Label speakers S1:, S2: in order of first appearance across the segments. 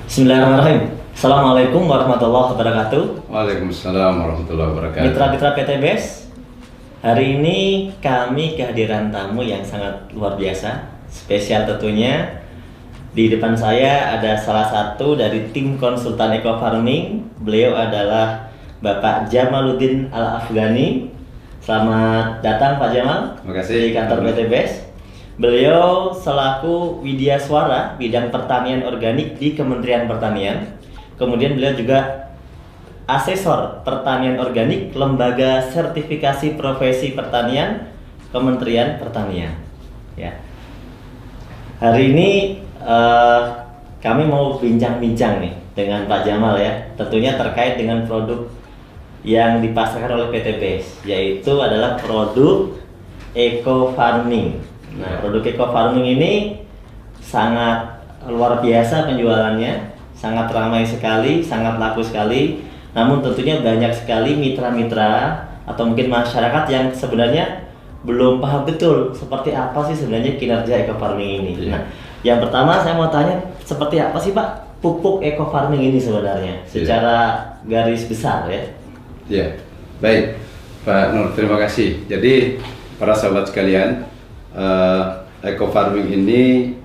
S1: Bismillahirrahmanirrahim. Assalamualaikum warahmatullahi wabarakatuh.
S2: Waalaikumsalam warahmatullahi wabarakatuh.
S1: Mitra-mitra PTBS, hari ini kami kehadiran tamu yang sangat luar biasa, spesial tentunya. Di depan saya ada salah satu dari tim konsultan Eco Farming. Beliau adalah Bapak Jamaluddin Al-Afghani. Selamat datang Pak Jamal.
S2: Terima kasih.
S1: Di kantor PTBS. Beliau selaku Widya Suara bidang pertanian organik di Kementerian Pertanian. Kemudian beliau juga asesor pertanian organik Lembaga Sertifikasi Profesi Pertanian Kementerian Pertanian. Ya. Hari ini kami mau bincang-bincang nih dengan Pak Jamal ya, tentunya terkait dengan produk yang dipasarkan oleh PTBS, yaitu adalah produk Eco Farming. Nah, produk Eco Farming ini sangat luar biasa penjualannya, sangat ramai sekali, sangat laku sekali. Namun tentunya banyak sekali mitra-mitra atau mungkin masyarakat yang sebenarnya belum paham betul seperti apa sih sebenarnya kinerja Eco Farming ini. Nah, yang pertama saya mau tanya, seperti apa sih Pak pupuk Eco Farming ini sebenarnya secara garis besar ya?
S2: Ya, baik Pak Nur, terima kasih. Jadi para sahabat sekalian, Eco Farming ini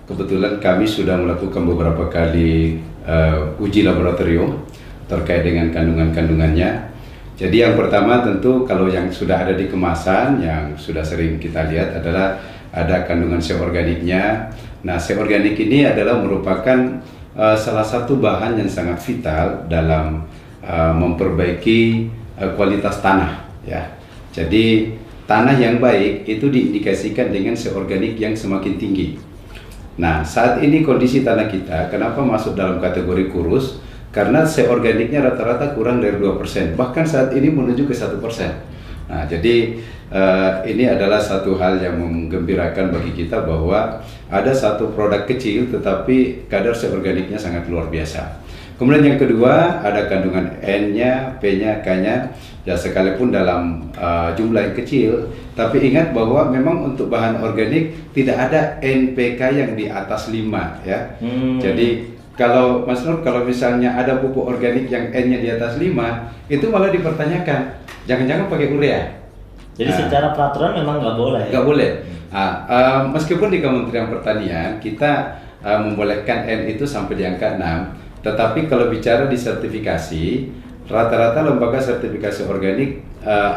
S2: kebetulan kami sudah melakukan beberapa kali uji laboratorium terkait dengan kandungan-kandungannya. Jadi yang pertama tentu kalau yang sudah ada di kemasan yang sudah sering kita lihat adalah ada kandungan seorganiknya. Nah, seorganik ini adalah merupakan salah satu bahan yang sangat vital dalam memperbaiki kualitas tanah ya. Jadi tanah yang baik itu diindikasikan dengan seorganik yang semakin tinggi. Nah, saat ini kondisi tanah kita kenapa masuk dalam kategori kurus? Karena seorganiknya rata-rata kurang dari 2%, bahkan saat ini menuju ke 1%. Nah, jadi ini adalah satu hal yang menggembirakan bagi kita bahwa ada satu produk kecil tetapi kadar seorganiknya sangat luar biasa. Kemudian yang kedua ada kandungan N-nya, P-nya, K-nya. Ya sekalipun dalam jumlah yang kecil, tapi ingat bahwa memang untuk bahan organik tidak ada NPK yang di atas 5 ya. Jadi kalau Mas Nur, kalau misalnya ada pupuk organik yang N-nya di atas 5, itu malah dipertanyakan, jangan-jangan pakai urea.
S1: Jadi secara peraturan memang nggak boleh.
S2: Nggak boleh. Meskipun di Kementerian Pertanian kita membolehkan N itu sampai di angka 6, tetapi kalau bicara di sertifikasi, rata-rata lembaga sertifikasi organik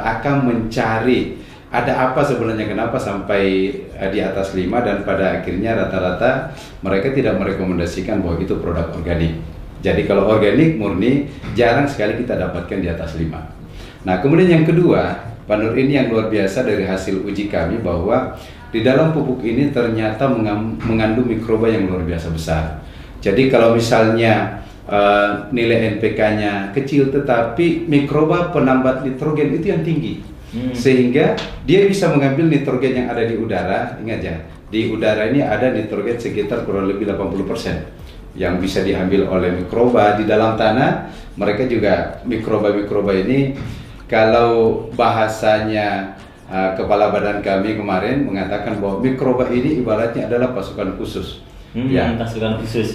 S2: akan mencari ada apa sebenarnya kenapa sampai di atas 5, dan pada akhirnya rata-rata mereka tidak merekomendasikan bahwa itu produk organik. Jadi kalau organik murni jarang sekali kita dapatkan di atas 5. Nah, kemudian yang kedua, Pak Nur, ini yang luar biasa dari hasil uji kami bahwa di dalam pupuk ini ternyata mengandung mikroba yang luar biasa besar. Jadi kalau misalnya nilai NPK-nya kecil tetapi mikroba penambat nitrogen itu yang tinggi. Sehingga dia bisa mengambil nitrogen yang ada di udara. Ingat ya, di udara ini ada nitrogen sekitar kurang lebih 80% yang bisa diambil oleh mikroba. Di dalam tanah mereka juga mikroba-mikroba ini, kalau bahasanya kepala badan kami kemarin mengatakan bahwa mikroba ini ibaratnya adalah pasukan khusus.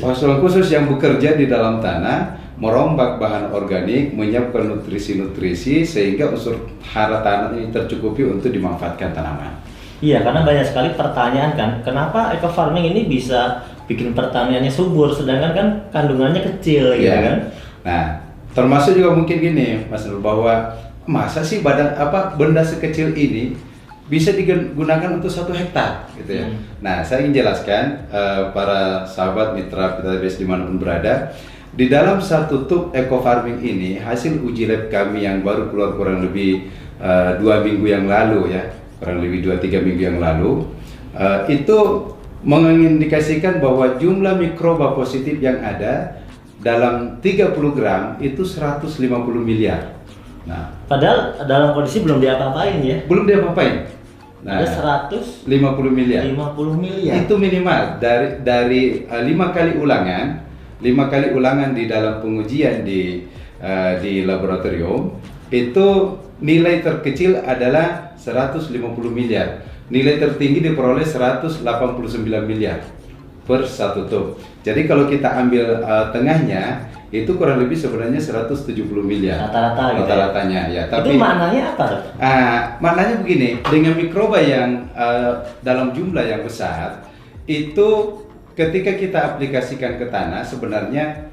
S2: Pasukan khusus yang bekerja di dalam tanah, merombak bahan organik, menyiapkan nutrisi-nutrisi sehingga unsur hara tanah ini tercukupi untuk dimanfaatkan tanaman.
S1: Iya, karena banyak sekali pertanyaan kan, kenapa Eco Farming ini bisa bikin pertaniannya subur sedangkan kan kandungannya kecil gitu kan?
S2: Nah, termasuk juga mungkin gini Mas Nur, bahwa masa sih benda sekecil ini bisa digunakan untuk 1 hektar gitu ya. Nah, saya ingin jelaskan para sahabat mitra PTBS dimanapun berada, di dalam satu tub Eco Farming ini hasil uji lab kami yang baru keluar kurang lebih 2 minggu yang lalu ya, kurang lebih 2-3 minggu yang lalu, itu mengindikasikan bahwa jumlah mikroba positif yang ada dalam 30 gram itu 150 miliar. Nah,
S1: padahal dalam kondisi belum diapa-apain ya?
S2: Belum diapa-apain. Nah,
S1: ada 150
S2: miliar.
S1: 50 miliar.
S2: Itu minimal dari 5 kali ulangan di dalam pengujian di laboratorium, itu nilai terkecil adalah 150 miliar. Nilai tertinggi diperoleh 189 miliar. per 1 tub. Jadi kalau kita ambil tengahnya itu kurang lebih sebenarnya 170 miliar
S1: Rata-rata gitu ya?
S2: rata-ratanya ya. Tapi
S1: Itu maknanya apa, Dok?
S2: maknanya begini, dengan mikroba yang dalam jumlah yang besar itu ketika kita aplikasikan ke tanah sebenarnya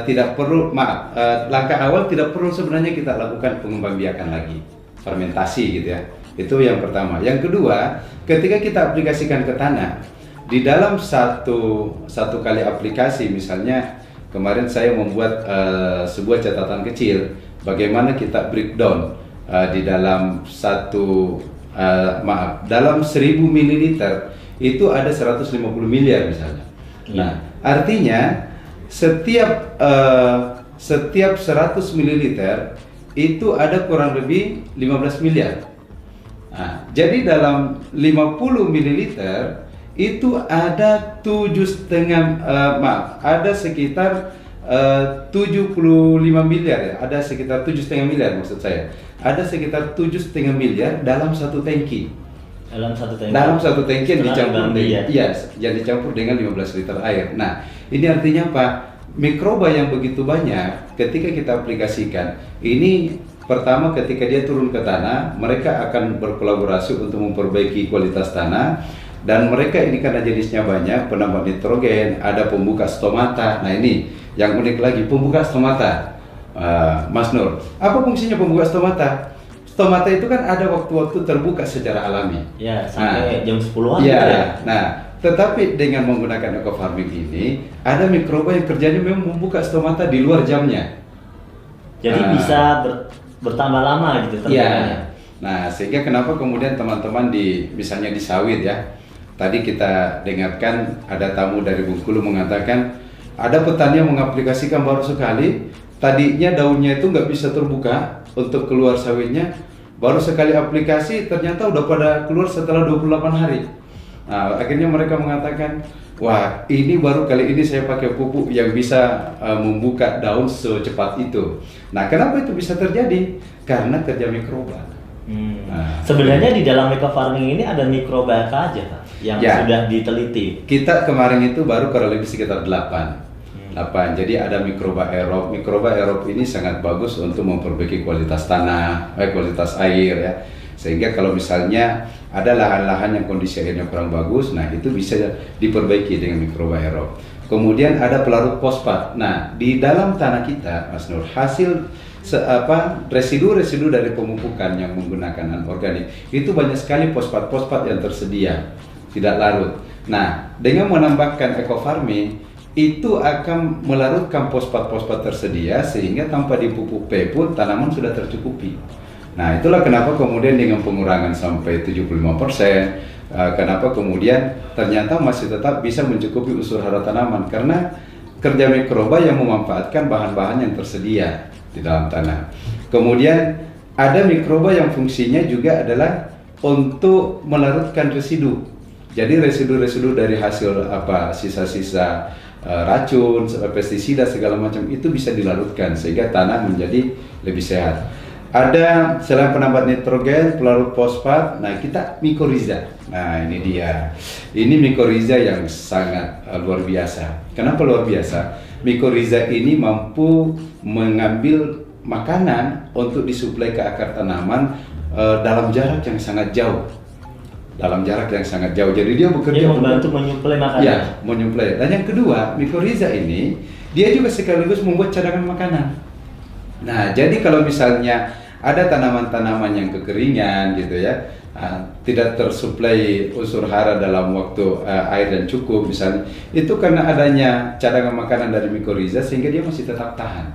S2: tidak perlu langkah awal tidak perlu sebenarnya kita lakukan pengembangbiakan lagi, fermentasi gitu ya. Itu yang pertama. Yang kedua, ketika kita aplikasikan ke tanah di dalam satu kali aplikasi, misalnya kemarin saya membuat sebuah catatan kecil bagaimana kita breakdown di dalam dalam 1000 ml itu ada 150 miliar misalnya. Nah, artinya setiap 100 ml itu ada kurang lebih 15 miliar. Nah, jadi dalam 50 ml itu ada 7,5 ada sekitar 75 miliar ya, ada sekitar 7,5 miliar maksud saya. Ada sekitar 7,5 miliar dalam satu tangki. Dalam satu tangki yang dicampur dengan yang dicampur dengan 15 liter air. Nah, ini artinya apa? Mikroba yang begitu banyak ketika kita aplikasikan ini, pertama ketika dia turun ke tanah, mereka akan berkolaborasi untuk memperbaiki kualitas tanah. Dan mereka ini karena jenisnya banyak, penambah nitrogen, ada pembuka stomata. Nah ini yang unik lagi, pembuka stomata. Mas Nur, apa fungsinya pembuka stomata? Stomata itu kan ada waktu-waktu terbuka secara alami.
S1: Ya, sampai jam 10-an.
S2: Ya, nah, tetapi dengan menggunakan eco farming ini, ada mikroba yang kerjanya memang membuka stomata di luar jamnya.
S1: Jadi bisa bertambah lama gitu
S2: terbukanya. Nah, sehingga kenapa kemudian teman-teman misalnya di sawit ya, tadi kita dengarkan ada tamu dari Bengkulu mengatakan ada petani yang mengaplikasikan baru sekali, tadinya daunnya itu nggak bisa terbuka untuk keluar sawitnya, baru sekali aplikasi ternyata udah pada keluar setelah 28 hari. Nah, akhirnya mereka mengatakan, wah ini baru kali ini saya pakai pupuk yang bisa membuka daun secepat itu. Nah, kenapa itu bisa terjadi? Karena kerja mikroba. Nah,
S1: sebenarnya di dalam eco farming ini ada mikroba apa aja, Pak, yang sudah diteliti? Kita
S2: kemarin itu baru kurang lebih sekitar 8. Jadi ada mikroba aerob. Mikroba aerob ini sangat bagus untuk memperbaiki kualitas tanah, kualitas air ya. Sehingga kalau misalnya ada lahan-lahan yang kondisi airnya kurang bagus, nah itu bisa diperbaiki dengan mikroba aerob. Kemudian ada pelarut fosfat. Nah, di dalam tanah kita, Mas Nur, hasil residu-residu dari pemupukan yang menggunakan anorganik itu banyak sekali fosfat-fosfat yang tersedia, tidak larut. Nah, dengan menambahkan eco farming itu akan melarutkan fosfat-fosfat tersedia sehingga tanpa dipupuk pun tanaman sudah tercukupi. Nah, itulah kenapa kemudian dengan pengurangan sampai 75%, kenapa kemudian ternyata masih tetap bisa mencukupi unsur hara tanaman karena kerja mikroba yang memanfaatkan bahan-bahan yang tersedia di dalam tanah. Kemudian ada mikroba yang fungsinya juga adalah untuk melarutkan residu. Jadi residu-residu dari hasil sisa-sisa racun, pestisida segala macam itu bisa dilarutkan sehingga tanah menjadi lebih sehat. Ada selain penambah nitrogen, pelarut fosfat, nah kita mikoriza. Nah ini dia, ini mikoriza yang sangat luar biasa. Kenapa luar biasa? Mikoriza ini mampu mengambil makanan untuk disuplai ke akar tanaman dalam jarak yang sangat jauh. Jadi dia bekerja
S1: membantu menyuplai makanan.
S2: Ya, menyuplai. Dan yang kedua, mikoriza ini dia juga sekaligus membuat cadangan makanan. Nah, jadi kalau misalnya ada tanaman-tanaman yang kekeringan gitu ya, tidak tersuplai unsur hara dalam waktu air dan cukup misalnya, itu karena adanya cadangan makanan dari mikoriza sehingga dia masih tetap tahan.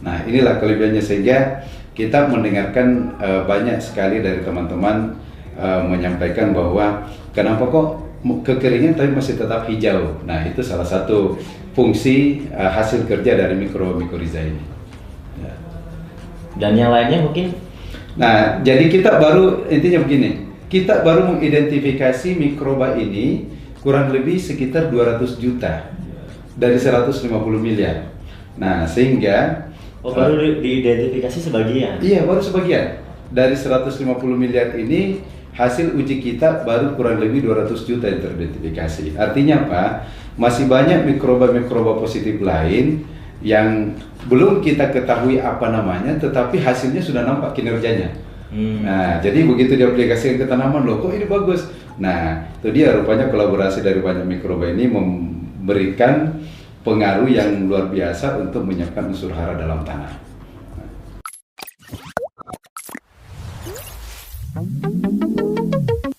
S2: Nah, inilah kelebihannya sehingga kita mendengarkan banyak sekali dari teman-teman menyampaikan bahwa kenapa kok kekeringan tapi masih tetap hijau. Nah, itu salah satu fungsi hasil kerja dari mikoriza ini. Ya.
S1: Dan yang lainnya mungkin?
S2: Nah, jadi kita baru intinya begini, kita baru mengidentifikasi mikroba ini kurang lebih sekitar 200 juta dari 150 miliar. Nah, sehingga
S1: baru diidentifikasi sebagian?
S2: Iya, baru sebagian. Dari 150 miliar ini hasil uji kita baru kurang lebih 200 juta yang teridentifikasi. Artinya apa? Masih banyak mikroba-mikroba positif lain yang belum kita ketahui apa namanya, tetapi hasilnya sudah nampak kinerjanya. Nah, jadi begitu diaplikasikan ke tanaman, loh kok ini bagus. Nah, itu dia rupanya kolaborasi dari banyak mikroba ini memberikan pengaruh yang luar biasa untuk menyiapkan unsur hara dalam tanah.